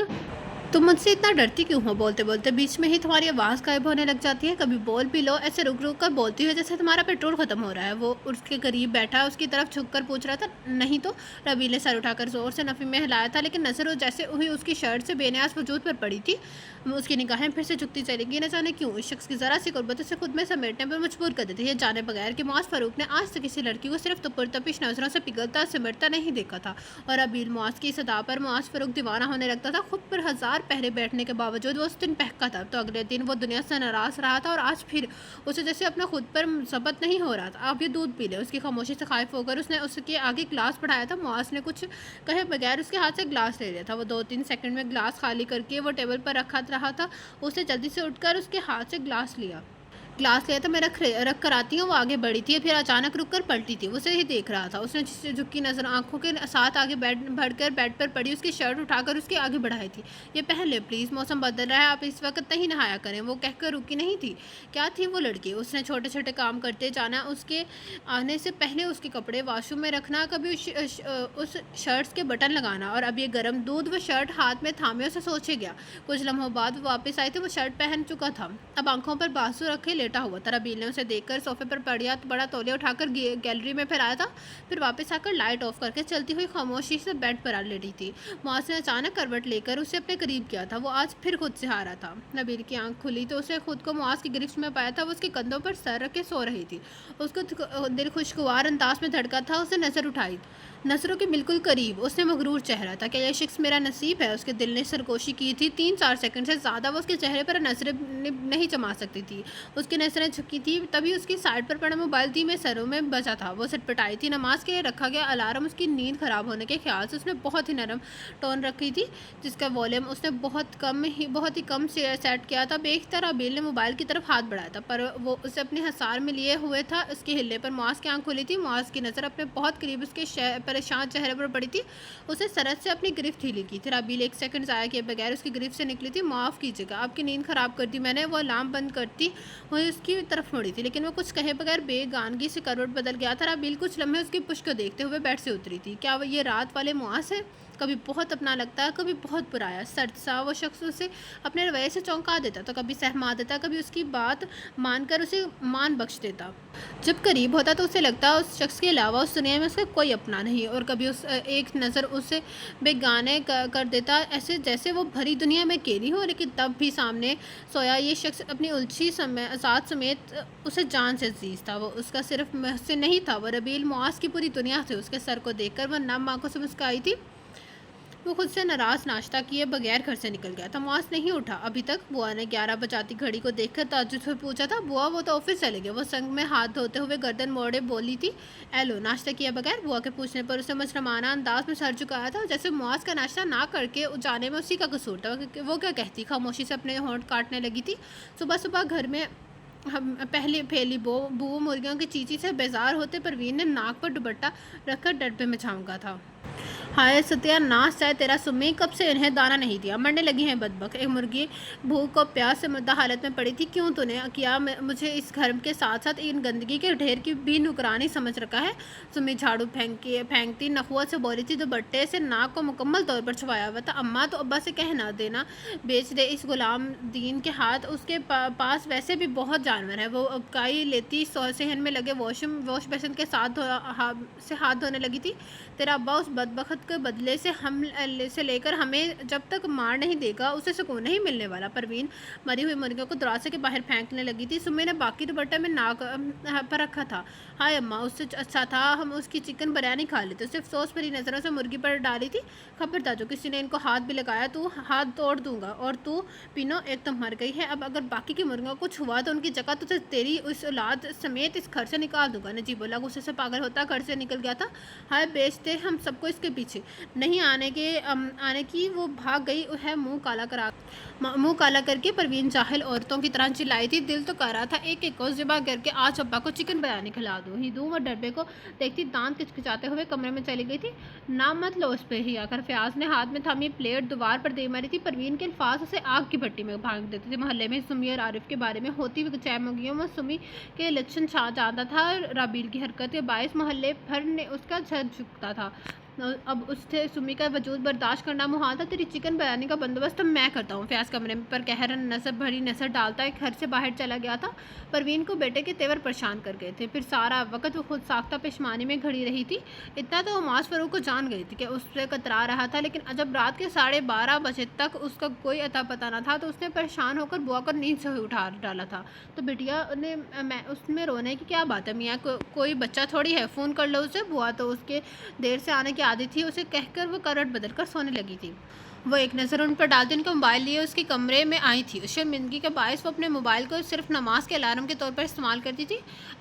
تم مجھ سے اتنا ڈرتی کیوں ہو؟ بولتے بولتے بیچ میں ہی تمہاری آواز غائب ہونے لگ جاتی ہے، کبھی بول بھی لو، ایسے رک رک کر بولتی ہو جیسے تمہارا پیٹرول ختم ہو رہا ہے۔ وہ اس کے قریب بیٹھا اس کی طرف جھک کر پوچھ رہا تھا۔ نہیں تو۔ ربیل نے سر اٹھا کر زور سے نفی میں ہلایا تھا، لیکن نظر جیسے ہوئی اس کی شرٹ سے بے نیاز وجود پر پڑی تھی۔ اس کی نگاہیں پھر سے جھکتی چلی گئی، نہ جانے کیوں اس شخص کی ذرا سی قربت اسے خود میں سمیٹنے پر مجبور کر دیتی ہے، یہ جانے بغیر کہ معاذ فاروق نے آج تک کسی لڑکی کو صرف پرتپش نظروں سے پگھلتا سمیٹتا نہیں دیکھا تھا۔ اور ربیل معاذ کی اس ادا پر معاذ فاروق دیوانہ ہونے لگتا تھا۔ خود پر ہزار پہرے بیٹھنے کے باوجود وہ اس دن بہکا تھا، تو اگلے دن وہ دنیا سے ناراض رہا تھا، اور آج پھر اسے جیسے اپنا خود پر ضبط نہیں ہو رہا تھا۔ آپ یہ دودھ پی لیں۔ اس کی خاموشی سے خائف ہو کر اس نے اس کے آگے گلاس بڑھایا تھا۔ معاذ نے کچھ کہے بغیر اس کے ہاتھ سے گلاس لے لیا تھا۔ وہ 2-3 سیکنڈ میں گلاس خالی کر کے وہ ٹیبل پر رکھا رہا تھا۔ اس نے جلدی سے اٹھ کر اس کے ہاتھ سے گلاس لیا تھا۔ میں رکھ کر آتی ہوں۔ وہ آگے بڑھی تھی، پھر اچانک رک کر پلٹی تھی، اسے ہی دیکھ رہا تھا۔ اس نے جھکی نظر آنکھوں کے ساتھ آگے بڑھ کر بیڈ پر پڑی اس کی شرٹ اٹھا کر اس کے آگے بڑھائی تھی۔ یہ پہن لے پلیز، موسم بدل رہا ہے، آپ اس وقت نہیں نہایا کریں۔ وہ کہہ کر رکی نہیں تھی۔ کیا تھی وہ لڑکی؟ اس نے چھوٹے چھوٹے کام کرتے جانا، اس کے آنے سے پہلے اس کے کپڑے واش روم میں رکھنا، کبھی اس شرٹس کے بٹن لگانا، اور اب یہ گرم دودھ وہ شرٹ ہاتھ میں تھامے اسے سوچے گیا۔ کچھ لمحوں بعد وہ واپس آئی تھی، وہ شرٹ پہن چکا تھا، اب آنکھوں پر بازو رکھے لیٹا ہوا تھا۔ ربیل نے اسے دیکھ کر صوفے پر بڑا تولیہ اٹھا کر گیلری میں پھیلایا تھا، پھر واپس آ کر لائٹ آف کر کے چلتی ہوئی خاموشی سے بیڈ پر لیٹی تھی۔ معاذ نے اچانک کروٹ لے کر اسے اپنے قریب کیا تھا، وہ آج پھر خود سے ہارا تھا۔ ربیل کی آنکھ کھلی تو اسے خود کو معاذ کی گرفت میں پایا تھا، وہ اس کے کندھوں پر سر رکھ کے سو رہی تھی۔ اس کو دل خوشگوار انداز میں دھڑکا تھا۔ اس نے نظر اٹھائی، نظروں کے بالکل قریب اس نے مغرور چہرہ تھا۔ کیا یہ شخص میرا نصیب ہے؟ اس کے دل نے سرگوشی کی تھی۔ 3-4 سیکنڈ سے زیادہ وہ اس کے چہرے پر نظریں نہیں جما سکتی تھی۔ اس کی نظریں جھکی تھی، تبھی اس کی سائڈ پر پڑا موبائل دھیمے سروں میں بجا تھا۔ وہ سٹپٹائی تھی۔ نماز کے لیے رکھا گیا الارم اس کی نیند خراب ہونے کے خیال سے اس نے بہت ہی نرم ٹون رکھی تھی، جس کا والیوم اس نے بہت ہی کم سیٹ کیا تھا۔ بے اختیار ربیل نے موبائل کی طرف ہاتھ بڑھایا تھا، پر وہ اسے اپنے حصار میں لیے ہوئے تھا۔ اس کے ہلنے پر معاذ کی آنکھ کھلی تھی۔ معاذ کی نظر اپنے بہت قریب اس کے پریشان چہرے پر پڑی تھی۔ اسے سرحد سے اپنی گرفت ہلی کی تھی۔ ربیل 1 سیکنڈ ضائع کیے بغیر اس کی گرفت سے نکلی تھی۔ معاف کیجیے گا، آپ کی نیند خراب کر دی میں نے۔ وہ الارم بند کرتی ہوئی اس کی طرف مڑی تھی، لیکن وہ کچھ کہے بغیر بے گانگی سے کروٹ بدل گیا تھا۔ ربیل کچھ لمحے اس کی پشت کو دیکھتے ہوئے بیڈ سے اتری تھی۔ کیا یہ رات والے معاذ ہے؟ کبھی بہت اپنا لگتا ہے، کبھی بہت پرایا سرد سا۔ وہ شخص اسے اپنے رویے سے چونکا دیتا تو کبھی سہما دیتا، کبھی اس کی بات مان کر اسے مان بخش دیتا۔ جب قریب ہوتا تو اسے لگتا اس شخص کے علاوہ اس دنیا میں اس کا کوئی اپنا نہیں، اور کبھی ایک نظر اسے بیگانے کر دیتا، ایسے جیسے وہ بھری دنیا میں اکیلی ہو۔ لیکن تب بھی سامنے سویا یہ شخص اپنی الجھی ذات سمیت اسے جان سے عزیز تھا۔ وہ اس کا صرف محسن نہیں تھا، وہ ربیل معاذ کی پوری دنیا تھی۔ اس کے سر کو دیکھ کر وہ نم آنکھوں سے مسکرائی تھی۔ وہ خود سے ناراض ناشتہ کیے بغیر گھر سے نکل گیا تھا۔ معاذ نہیں اٹھا ابھی تک۔ بوا نے 11 بجاتی گھڑی کو دیکھ کر تعجب سے پوچھا تھا۔ بوا، وہ تو آفس چلے گئے۔ وہ سنگ میں ہاتھ دھوتے ہوئے گردن موڑے بولی تھی۔ اے لو، ناشتہ کیا بغیر؟ بوا کے پوچھنے پر اسے مجرمانہ انداز میں سر جھکایا تھا، جیسے معاذ کا ناشتہ نہ کر کے جانے میں اسی کا قصور تھا۔ وہ کیا کہتی؟ خاموشی سے اپنے ہونٹ کاٹنے لگی تھی۔ صبح صبح گھر میں پہلی پھیلی بو مرغیوں کی چیچی سے بیزار ہوتے پروین نے ناک پر دوپٹہ رکھ کر ڈربے میں جھونکا تھا۔ ہائے ستیہ ناش ہے تیرا سمی، کب سے انہیں دانہ نہیں دیا، مرنے لگی ہیں بدبخت۔ ایک مرغی بھوک اور پیاس سے مردہ حالت میں پڑی تھی۔ کیوں تو نے کیا مجھے اس گھر کے ساتھ ساتھ ان گندگی کے ڈھیر کی بھی نگرانی سمجھ رکھا ہے؟ سمی جھاڑو پھینکتی نخوت سے بولی تھی۔ دوپٹے سے ناک کو مکمل طور پر چھپایا ہوا تھا۔ اماں، تو ابا سے کہنا دینا بیچ دے اس غلام دین کے ہاتھ، اس کے پاس ویسے بھی بہت جانور ہیں۔ وہ ابکائی لیتی صحن میں لگے واش بیسن کے ساتھ ہاتھ دھونے لگی تھی۔ تیرا ابا اس اس بدبخت کے بدلے سے لے کر ہمیں جب تک مار نہیں دے گا اسے سکون نہیں ملنے والا۔ پروین مری ہوئی مرغیوں کو دروازے کے باہر پھینکنے لگی تھی۔ سمی نے باقی دوپٹہ میں ناک پر رکھا تھا۔ ہائے اماں، اس سے اچھا تھا ہم اس کی چکن بریانی کھا لیتے۔ اسے افسوس بھری نظروں سے مرغی پر ڈالی تھی۔ خبردار، جو کسی نے ان کو ہاتھ بھی لگایا تو ہاتھ توڑ دوں گا۔ اور تو پینو، ایک تو مر گئی ہے، اب اگر باقی کی مرغیوں کو کچھ ہوا تو ان کی جگہ تو تیری اس اولاد سمیت اس گھر سے نکال دوں گا۔ نجیب اللہ غصے سے پاگل ہوتا گھر سے نکل گیا تھا۔ ہائے بیچتے ہم سب کو اس کے پیچھے نہیں آنے کی وہ بھاگ گئی ہے منہ کالا کر کے۔ پروین جاہل عورتوں کی طرح چلائی تھی۔ دل تو کر رہا تھا ایک ایک کو ذبح کر کے آج ابا کو چکن بریانی کھلا دوں۔ وہ ڈربے کو دیکھتی دانت کچکچاتے ہوئے کمرے میں چلی گئی تھی۔ نام مت لو اس پہ ہی آ کر فیاض نے ہاتھ میں تھامی پلیٹ دیوار پر دے ماری تھی۔ پروین کے الفاظ اسے آگ کی بھٹی میں بھانک دیتے تھے۔ محلے میں سمی اور عارف کے بارے میں ہوتی ہوئی چہمگیوں میں سمی کے لچھن چھا جاتا تھا۔ رابیل کی حرکت کے باعث محلے بھر نے اس کا سر جھکتا تھا۔ اب اس سے سمی کا وجود برداشت کرنا محال تھا۔ تیری چکن بریانی کا بندوبست میں کرتا ہوں۔ فیاض کمرے پر قہر نظر بھری نظر ڈالتا ایک گھر سے باہر چلا گیا تھا۔ پروین کو بیٹے کے تیور پریشان کر گئے تھے۔ پھر سارا وقت وہ خود ساختہ پشیمانی میں کھڑی رہی تھی۔ اتنا تو وہ معاذ فروغ کو جان گئی تھی کہ اس سے کترا رہا تھا، لیکن جب رات کے 12:30 بجے تک اس کا کوئی اتا پتہ نہ تھا تو اس نے پریشان ہو کر بوا کو نیند سے اٹھا ڈالا تھا۔ تو بٹیا اس میں رونے کی کیا بات ہے میاں، کوئی بچہ تھوڑی ہے، فون کر لو اسے۔ بوا تو اس کے دیر سے آنے کی عادت تھی، اسے کہہ کر وہ کرٹ بدل کر سونے لگی تھی۔ وہ ایک نظر ان پر ڈالتی ان کا موبائل لیے اس کے کمرے میں آئی تھی۔ اس شرمندگی کے باعث وہ اپنے موبائل کو صرف نماز کے الارم کے طور پر استعمال کرتی تھی۔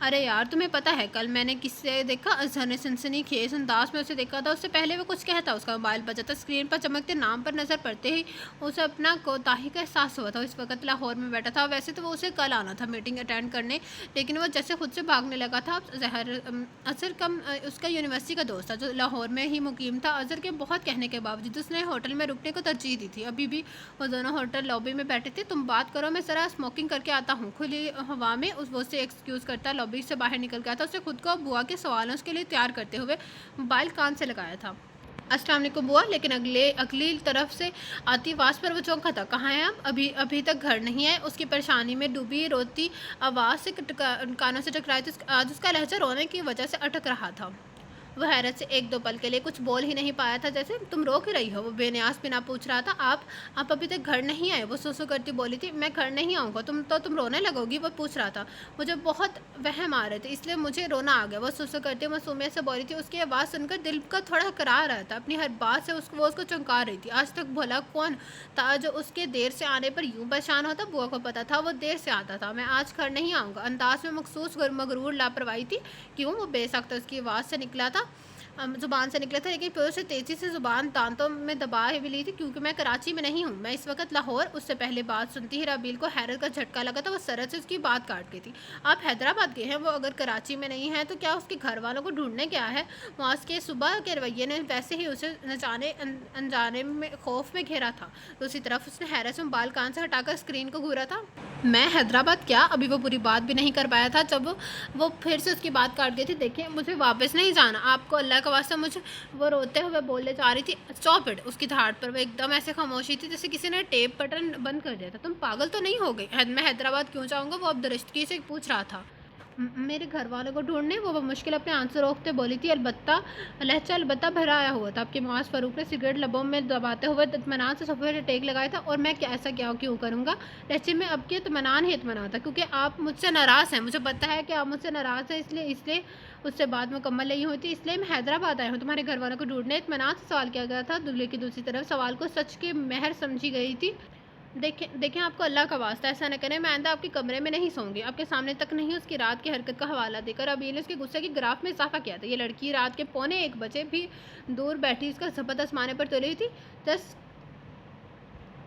ارے یار، تمہیں پتہ ہے کل میں نے کس سے دیکھا؟ اظہر نے سنسنی خیز انداز میں اسے دیکھا تھا۔ اس سے پہلے وہ کچھ کہتا اس کا موبائل بجا تھا۔ اسکرین پر چمکتے نام پر نظر پڑتے ہی اسے اپنا کوتاہی کا احساس ہوا تھا۔ اس وقت لاہور میں بیٹھا تھا۔ ویسے تو وہ اسے کل آنا تھا میٹنگ اٹینڈ کرنے، لیکن وہ جیسے خود سے بھاگنے لگا تھا۔ اظہر اس کا یونیورسٹی کا دوست تھا جو لاہور میں ہی مقیم تھا۔ اظہر کے بہت کہنے کے باوجود اس نے ہوٹل میں رکنے کو ترجیح دی تھی۔ ابھی بھی وہ دونوں ہوٹل لابی میں بیٹھے تھے۔ تم بات کرو، میں ذرا اسموکنگ کر کے آتا ہوں۔ کھلی ہوا میں وہ اسے ایکسکیوز کرتا لابی سے باہر نکل گیا تھا۔ اسے خود کو بوا کے سوالوں کے لیے تیار کرتے ہوئے موبائل کان سے لگایا تھا۔ السلام علیکم بوا، لیکن اگلی طرف سے آتی آواز پر وہ چونکا تھا۔ کہاں ہیں آپ؟ ابھی تک گھر نہیں آئے؟ اس کی پریشانی میں ڈوبی روتی آواز سے کانوں سے ٹکرائی تو آج اس کا لہجہ رونے کی وجہ سے اٹک رہا تھا۔ وہ حیرت سے ایک دو پل کے لیے کچھ بول ہی نہیں پایا تھا۔ جیسے تم رو کیوں رہی ہو؟ وہ بے نیاز بنا پوچھ رہا تھا۔ آپ ابھی تک گھر نہیں آئے؟ وہ سوسو کرتی بولی تھی۔ میں گھر نہیں آؤں گا تم رونے لگو گی؟ وہ پوچھ رہا تھا۔ مجھے بہت وہم آ رہے تھے اس لیے مجھے رونا آ گیا، وہ سوسو کرتی معصومیت سے بولی تھی۔ اس کی آواز سن کر دل کا تھوڑا کرا رہا تھا۔ اپنی ہر بات سے وہ اس کو چونکا رہی تھی۔ آج تک بھلا کون تھا جو اس کے دیر سے آنے پر یوں پریشان ہوتا؟ بوا کو پتا تھا وہ دیر سے آتا تھا۔ میں آج گھر نہیں آؤں گا، انداز میں مخصوص مغرور لاپرواہی تھی۔ کیوں؟ وہ بے سخت اس کی آواز سے نکلا تھا، زبان سے نکلا تھا، لیکن پھر اسے تیزی سے زبان دانتوں میں دبا بھی لی تھی۔ کیونکہ میں کراچی میں نہیں ہوں، میں اس وقت لاہور۔ اس سے پہلے بات سنتی ہی رابیل کو حیرت کا جھٹکا لگا تھا۔ وہ سرعت سے اس کی بات کاٹ گئی تھی۔ آپ حیدرآباد گئے ہیں؟ وہ اگر کراچی میں نہیں ہے تو کیا اس کے گھر والوں کو ڈھونڈنے گیا ہے؟ معاذ کے صبح کے رویے نے ویسے ہی اسے انجانے میں خوف میں گھیرا تھا۔ دوسری طرف اس نے حیرت سے موبائل کان سے ہٹا کر اسکرین کو گھورا تھا۔ میں حیدرآباد کیا؟ ابھی وہ پوری بات بھی نہیں کر پایا تھا جب وہ پھر سے اس کی بات کاٹ گئی تھی۔ دیکھیں، مجھے واپس نہیں جانا، آپ کو اللہ کا واسطہ مجھے، وہ روتے ہوئے بولنے جا رہی تھی۔ Stop it! اس کی دھاڑ پر وہ ایک دم ایسے خاموشی تھی جیسے کسی نے ٹیپ بٹن بند کر دیا تھا۔ تم پاگل تو نہیں ہو گئی؟ میں حیدرآباد کیوں جاؤں گا؟ وہ اب درستگی سے پوچھ رہا تھا۔ میرے گھر والوں کو ڈھونڈنے؟ وہ مشکل اپنے آنسو روکتے بولی تھی۔ لہجہ البتہ بھرا آیا ہوا تھا۔ اب کے معاذ فاروق نے سگریٹ لبوں میں دباتے ہوئے اطمینان سے صفحے پر ٹیک لگایا تھا۔ اور میں ایسا کیوں کروں گا؟ لہجے میں اب کے اطمینان ہی اطمینان تھا، کیونکہ آپ مجھ سے ناراض ہیں۔ مجھے پتہ ہے کہ آپ مجھ سے ناراض ہیں، اس لیے اس سے بات مکمل نہیں ہوئی تھی۔ اس لیے میں حیدرآباد آیا ہوں تمہارے گھر والوں کو ڈھونڈنے۔ اطمینان سے سوال کیا گیا تھا۔ دلہے کی دوسری طرف سوال کو سچ کی مہر سمجھی گئی تھی۔ دیکھیں آپ کو اللہ کا واسطہ ایسا نہ کریں، میں آئندہ آپ کے کمرے میں نہیں سوں گی، آپ کے سامنے تک نہیں۔ اس کی رات کی حرکت کا حوالہ دے کر ابھی نے اس کے غصے کی گراف میں اضافہ کیا تھا۔ یہ لڑکی رات کے 1:15 بجے بھی دور بیٹھی اس کا ضبط آسمانے پر تلی ہوئی تھی۔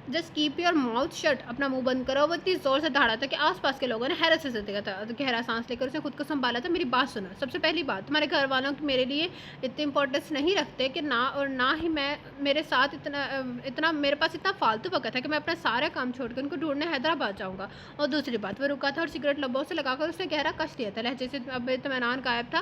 Just keep your mouth shut! اپنا منہ بند کرو! وہ اتنی زور سے دہاڑا تھا کہ آس پاس کے لوگوں نے حیرت سے دیکھا تھا۔ گہرا سانس لے کر اسے خود کو سنبھالا تھا۔ میری بات سنو، سب سے پہلی بات، تمہارے گھر والوں کی میرے لیے اتنی امپورٹنس نہیں رکھتے کہ نہ ہی میرے ساتھ میرے پاس اتنا فالتو وقت ہے کہ میں اپنا سارا کام چھوڑ کر ان کو ڈھونڈنے حیدرآباد جاؤں گا۔ اور دوسری بات، وہ رکا تھا اور سگریٹ لبوں سے لگا کر اس نے گہرا کش لیا تھا۔ لہجے سے اب اطمینان غائب تھا۔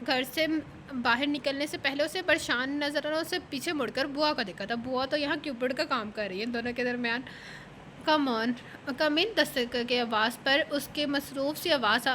گھر سے باہر نکلنے سے پہلے اسے پریشان نظر آنا، اسے پیچھے مڑ کر بوا کو دیکھا تھا۔ بوا تو یہاں کیوپڑ کا کام کر رہی ہے دونوں کے درمیان۔ کم ان دستک کی آواز پر اس کے مصروف سی آواز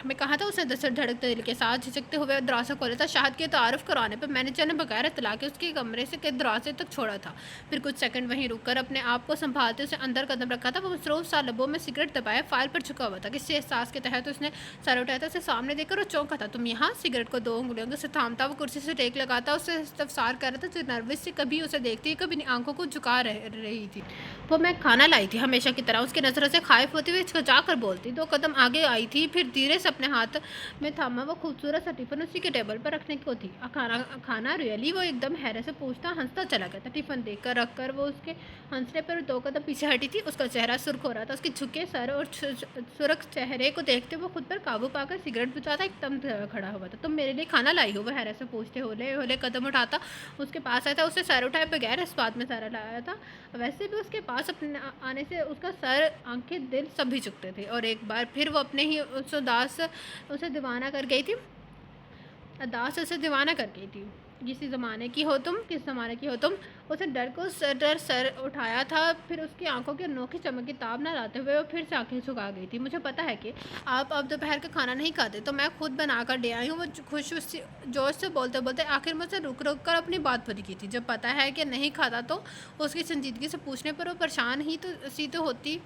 میں کہا تھا، اس نے دستک دھڑکتے دل کے ساتھ جھجکتے ہوئے دروازہ کھولا تھا۔ شاہد کے تعارف کرانے پر مینیجر نے بغیر اطلاع کے اس کے کمرے کے دروازے تک چھوڑا تھا، پھر کچھ سیکنڈ وہیں رک کر اپنے آپ کو سنبھالتے اسے اندر قدم رکھا تھا۔ وہ مصروف سا لبوں میں سگریٹ دبائے فائل پر جھکا ہوا تھا۔ کسی احساس کے تحت اس نے سر اٹھایا تھا، اسے سامنے دیکھ کر وہ چونکا تھا۔ تم یہاں؟ سگریٹ کو 2 انگلیوں سے تھامتا وہ کرسی سے ٹیک لگاتا اسے استفسار کر رہا تھا، جو نروس سی کبھی اسے دیکھتی کبھی آنکھوں کو جھکا رہی تھی۔ وہ میں کھانا لائی تھی، ہمیشہ کی طرح اس کی نظروں سے خائف ہوتے ہوئے ہچکچا کر بولتی۔ 2 قدم آگے آئی تھی، پھر دھیرے سے اپنے ہاتھ میں تھاما وہ خوبصورت سا ٹفن اسی کے ٹیبل پر رکھنے کو تھی۔ کھانا ریئلی؟ وہ ایک دم حیرت سے پوچھتا ہنستا چلا گیا تھا۔ ٹفن دیکھ کر رکھ کر وہ اس کے ہنسنے پر 2 قدم پیچھے ہٹی تھی۔ اس کا چہرہ سرخ ہو رہا تھا، اس کے جھکے سر اور سرخ چہرے کو دیکھتے وہ خود پر قابو پا کر سگریٹ بجھاتا ایک دم کھڑا ہوا تھا۔ تم میرے لیے کھانا لائی ہو؟ وہ حیرت سے پوچھتے ہولے ہولے قدم اٹھاتا اس کے پاس آیا تھا۔ اسے سر اٹھائے بغیر اس بات میں سارا لایا تھا، ویسے بھی اس کے پاس اپنے آنے سے اس کا سر، آنکھیں، دل سب ہی جھکتے تھے، اور ایک بار پھر وہ اپنے ہی اس اداس اسے دیوانہ کر گئی تھی۔ کسی زمانے کی ہو تم؟ اسے ڈر سر اٹھایا تھا، پھر اس کی آنکھوں کی انوکھی چمک کی تاب نہ لاتے ہوئے وہ پھر سے آنکھیں جھکا گئی تھی۔ مجھے پتا ہے کہ آپ اب دوپہر کا کھانا نہیں کھاتے، تو میں خود بنا کر لے آئی ہوں۔ وہ خوش جوش سے بولتے بولتے آخر مجھ سے رک کر اپنی بات پوری کی تھی۔ جب پتا ہے کہ نہیں کھاتا تو اس کی سنجیدگی سے پوچھنے پر وہ پریشان ہی تو ہوتی،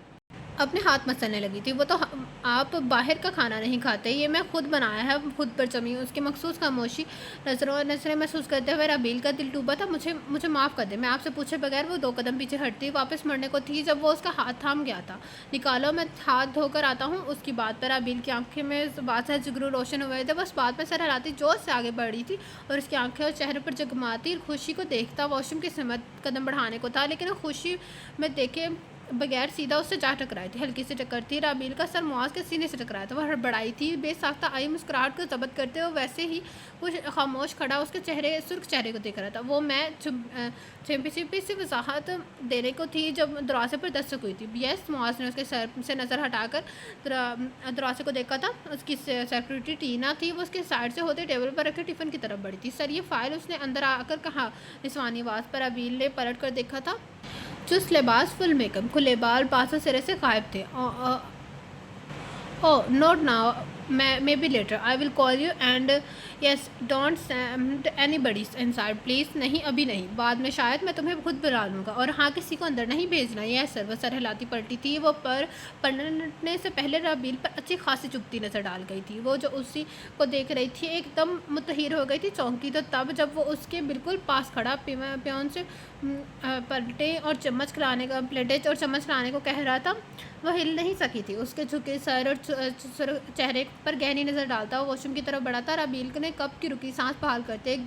اپنے ہاتھ مسلنے لگی تھی۔ وہ تو آپ باہر کا کھانا نہیں کھاتے، یہ میں خود بنایا ہے، خود پر جمی اس کی مخصوص خاموشی نظریں محسوس کرتے ہوئے رابیل کا دل ڈوبا تھا۔ مجھے معاف کر دے، میں آپ سے پوچھے بغیر وہ 2 قدم پیچھے ہٹتی واپس مڑنے کو تھی جب وہ اس کا ہاتھ تھام گیا تھا۔ نکالو، میں ہاتھ دھو کر آتا ہوں۔ اس کی بات پر رابیل کی آنکھیں میں بادشاہ جگرو روشن ہوئے تھے۔ وہ اس بات پر سر ہلاتی جوش سے آگے بڑھ رہی تھی، اور اس کی آنکھیں اور چہرے پر جگمگاتی خوشی کو دیکھتا واش روم کی سمت قدم بڑھانے کو تھا، لیکن وہ خوشی میں دیکھے بغیر سیدھا اس سے جا ٹکرائی تھی۔ ہلکی سی ٹکر تھی، رابیل کا سر معاذ کے سینے سے ٹکرایا تھا۔ وہ ہڑبڑائی تھی، بے ساختہ آئی مسکراہٹ کو ضبط کرتے ہوئے ویسے ہی وہ خاموش کھڑا اس کے سرخ چہرے کو دیکھ رہا تھا۔ وہ میں چھپی سی وضاحت دینے کو تھی جب دروازے پر دستک ہوئی تھی۔ یس، معاذ نے اس کے سر سے نظر ہٹا کر دروازے کو دیکھا تھا۔ اس کی سیکرٹری ٹینا تھی، وہ اس کے سائڈ سے ہوتے ٹیبل پر رکھے ٹفن کی طرف بڑھی تھی۔ سر، یہ فائل، اس نے اندر آ کر کہا نسوانی آواز پر۔ رابیل نے پلٹ کر دیکھا تھا۔ چست لباس، فل میک اپ، کھلے بال پاسوں سرے سے غائب تھے۔ Oh, not now. Maybe later. I will call you and yes, don't send anybody inside, please. نہیں، ابھی نہیں، بعد میں شاید، میں تمہیں خود بلا لوں گا، اور ہاں، کسی کو اندر نہیں بھیجنا۔ یس سر۔ وہ سر ہلاتی پلٹی تھی، وہ پلٹنے سے پہلے رابیل پر اچھی خاصی چبھتی نظر ڈال گئی تھی۔ وہ جو اسی کو دیکھ رہی تھی ایک دم متحیر ہو گئی تھی، چونکی تو تب جب وہ اس کے بالکل پاس کھڑا پیون سے پلیٹیں اور چمچ کھلانے کو کہہ رہا تھا، وہ ہل نہیں سکی تھی۔ اس کے جھکے سر اور چہرے پر گہری نظر ڈالتا وہ واش روم کی طرف بڑھا تھا۔ رابیل نے کب کی رکی سانس بحال کرتے ایک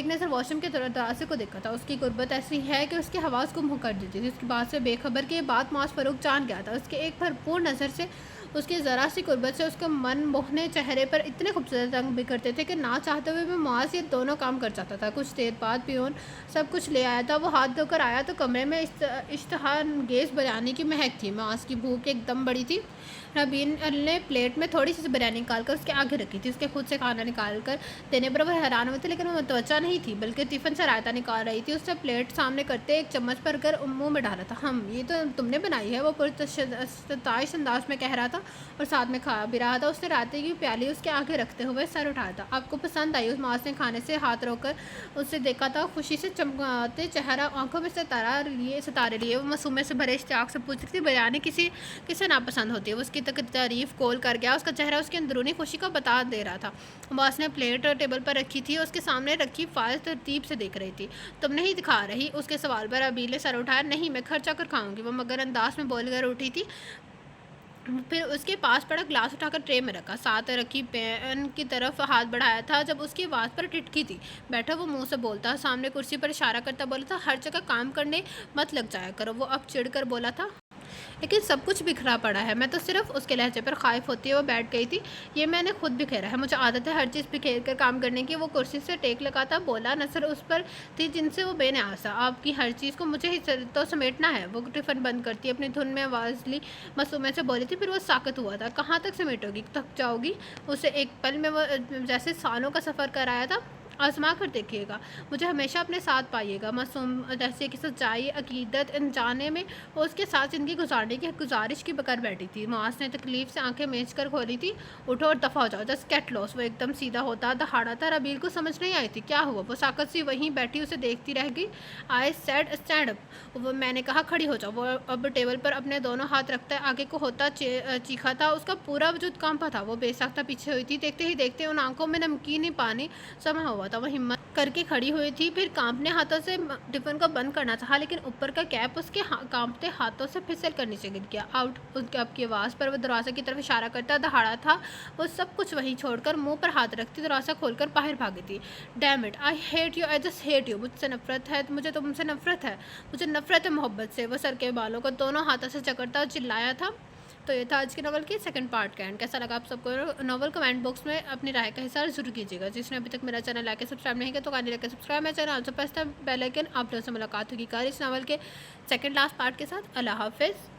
نظر واش روم کے دروازے کو دیکھا تھا۔ اس کی غربت ایسی ہے کہ اس کی حواس گم کر دیتی تھی۔ اس کی بات سے بے خبر کہ یہ بات معاذ فاروق جان گیا تھا۔ اس کے ایک بھرپور نظر سے، اس کی ذرا سی قربت سے اس کے من موہنے چہرے پر اتنے خوبصورت رنگ بکھرتے تھے کہ نہ چاہتے ہوئے بھی معاذ یہ دونوں کام کر جاتا تھا۔ کچھ دیر بعد پیون سب کچھ لے آیا تھا۔ وہ ہاتھ دھو کر آیا تو کمرے میں اشتہا انگیز بریانی کی مہک تھی۔ معاذ کی بھوک ایک دم بڑی تھی۔ رابیل نے پلیٹ میں تھوڑی سی بریانی نکال کر اس کے آگے رکھی تھی۔ اس کے خود سے کھانا نکال کر دینے پر وہ حیران ہوئے تھے، لیکن وہ متوجہ نہیں تھی، بلکہ ٹفن سے رائتا نکال رہی تھی۔ اس نے پلیٹ سامنے کرتے ایک چمچ پر کر منہ میں ڈالا تھا۔ یہ تو تم نے بنائی ہے، وہ پرستش انداز میں کہہ رہا تھا، اور ساتھ میں کھا بھی رہا تھا۔ اس نے رائتے کی پیالی اس کے آگے رکھتے ہوئے سر اٹھایا تھا۔ آپ کو پسند آئی؟ اس معاذ نے کھانے سے ہاتھ روک کر اسے دیکھا تھا، خوشی سے چمکاتے چہرہ، آنکھوں میں ستارے لیے وہ معصومیت سے بھرے اشتیاق سے پوچھ رہی تھی، بریانی کسے ناپسند ہوتی ہے؟ وہ اس کی تعریف کھول کر گیا، اس کا چہرہ اس کی اندرونی خوشی کا بتا دے رہا تھا۔ معاذ نے پلیٹ ٹیبل پر رکھی تھی، اس کے سامنے رکھی فائل ترتیب سے دیکھ رہی تھی۔ تم نہیں دکھا رہی؟ اس کے سوال پر رابیل نے سر اٹھایا۔ نہیں، میں خرچا کر کھاؤں گی، وہ مگر انداز میں بول کر اٹھی تھی، پھر اس کے پاس پڑا گلاس اٹھا کر ٹرے میں رکھا، ساتھ رکھی پین کی طرف ہاتھ بڑھایا تھا جب اس کی آواز پر ٹٹکی تھی۔ بیٹھو، وہ منہ سے بولتا، سامنے کرسی پر اشارہ کرتا بولا تھا، ہر جگہ کام کرنے مت لگ جایا کرو۔ وہ اب چڑھ کر بولا تھا، لیکن سب کچھ بکھرا پڑا ہے، میں تو صرف اس کے لہجے پر خائف ہوتی ہے وہ بیٹھ گئی تھی۔ یہ میں نے خود بکھیرا ہے، مجھے عادت ہے ہر چیز بکھیر کر کام کرنے کی۔ وہ کرسی سے ٹیک لگاتا بولا، نظر اس پر تھی جن سے وہ بے نیاز تھا۔ آپ کی ہر چیز کو مجھے ہی تو سمیٹنا ہے۔ وہ ٹفن بند کرتی اپنی دھن میں آواز لی معصومیت سے بولی تھی، پھر وہ ساکت ہوا تھا۔ کہاں تک سمیٹو گی، تھک جاؤ گی؟ اسے ایک پل میں وہ جیسے سالوں کا سفر کرایا تھا۔ آزما کر دیکھیے گا، مجھے ہمیشہ اپنے ساتھ پائیے گا۔ معصوم جیسے کہ سچائی عقیدت انجانے میں وہ اس کے ساتھ زندگی گزارنے کی گزارش کی بکر بیٹھی تھی۔ معاذ نے تکلیف سے آنکھیں میچ کر کھولی تھی۔ اٹھو اور دفع ہو جاؤ، جسٹ گیٹ لاس۔ وہ ایک دم سیدھا ہوتا دہاڑا تھا۔ ربیل کو سمجھ نہیں آئی تھی کیا ہوا۔ وہ ساکت سی وہیں بیٹھی اسے دیکھتی رہ گئی۔ آئی سیڈ اسٹینڈ اپ، میں نے کہا کھڑی ہو جاؤ۔ وہ اب ٹیبل پر اپنے دونوں ہاتھ رکھتا آگے کو ہوتا چیخا تھا۔ اس کا پورا وجود کانپا تھا۔ وہ بے ساختہ پیچھے ہوئی تھی، دیکھتے ہی دیکھتے ان آنکھوں میں نمکینی پانی سما ہوا تھا۔ وہ ہمت کر کے کھڑی ہوئی تھی، پھر کانپنے ہاتھوں سے ٹفن کو بند کرنا چاہا، لیکن اوپر کا کیپ اس کے کانپتے ہاتھوں سے پھسل کر نیچے گر گیا۔ آؤٹ! اب کی آواز پر وہ دروازے کی طرف اشارہ کرتا دہاڑا تھا۔ وہ سب کچھ وہیں چھوڑ کر منہ پر ہاتھ رکھتی دروازہ کھول کر باہر بھاگی تھی۔ Damn it, I hate you, I just hate you. مجھ سے نفرت ہے، مجھے تم سے نفرت ہے، مجھے نفرت ہے محبت سے۔ وہ سر کے بالوں کو دونوں ہاتھوں سے جکڑتا اور چلایا تھا۔ تو یہ تھا آج کی ناول کی سیکنڈ پارٹ کا اینڈ۔ کیسا لگا آپ سب کو ناول؟ کمنٹ باکس میں اپنی رائے کا حصہ ضرور کیجیے گا۔ جس نے ابھی تک میرا چینل لائک سبسکرائب نہیں کیا تو کہانی لائک سبسکرائب میرا channel, also press the bell icon. آپ لوگوں سے ملاقات ہوگی کل اس ناول کے سیکنڈ لاسٹ پارٹ کے ساتھ۔ اللہ حافظ۔